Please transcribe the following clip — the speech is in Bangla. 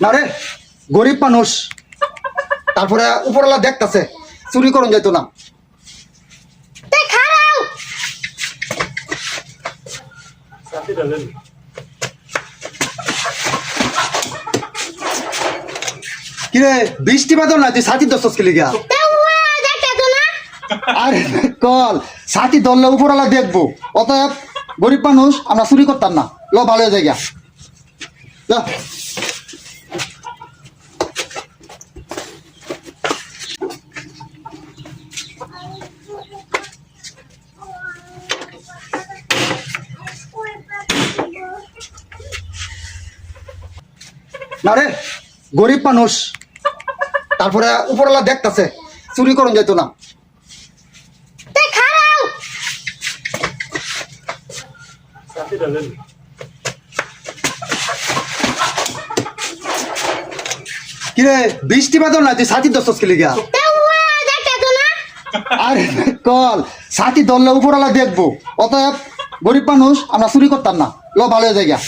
না রে, গরিব মানুষ, তারপরে উপরওয়ালা দেখতাছে, চুরি করুন যাইতো না। কিরে বৃষ্টি বাদল না, তুই সাথী দশস খেলে গিয়া। আরে কল সাথী ধরলে উপরওয়ালা দেখবো, অতএব গরিব মানুষ আমরা চুরি করতাম না। ল ভালো হয়ে যায় গিয়া। না রে, গরিব মানুষ, তারপরে উপরওয়ালা দেখতাছে, চুরি করুন যাইতো না। কিরে বৃষ্টি বাদল না, তুই সাথী দশস খেলে গিয়া। আরে কল সাথী ধরলে উপরওয়ালা দেখবো, অতএব গরিব মানুষ আমরা চুরি করতাম না। ল ভালো হয়ে যায় গিয়া।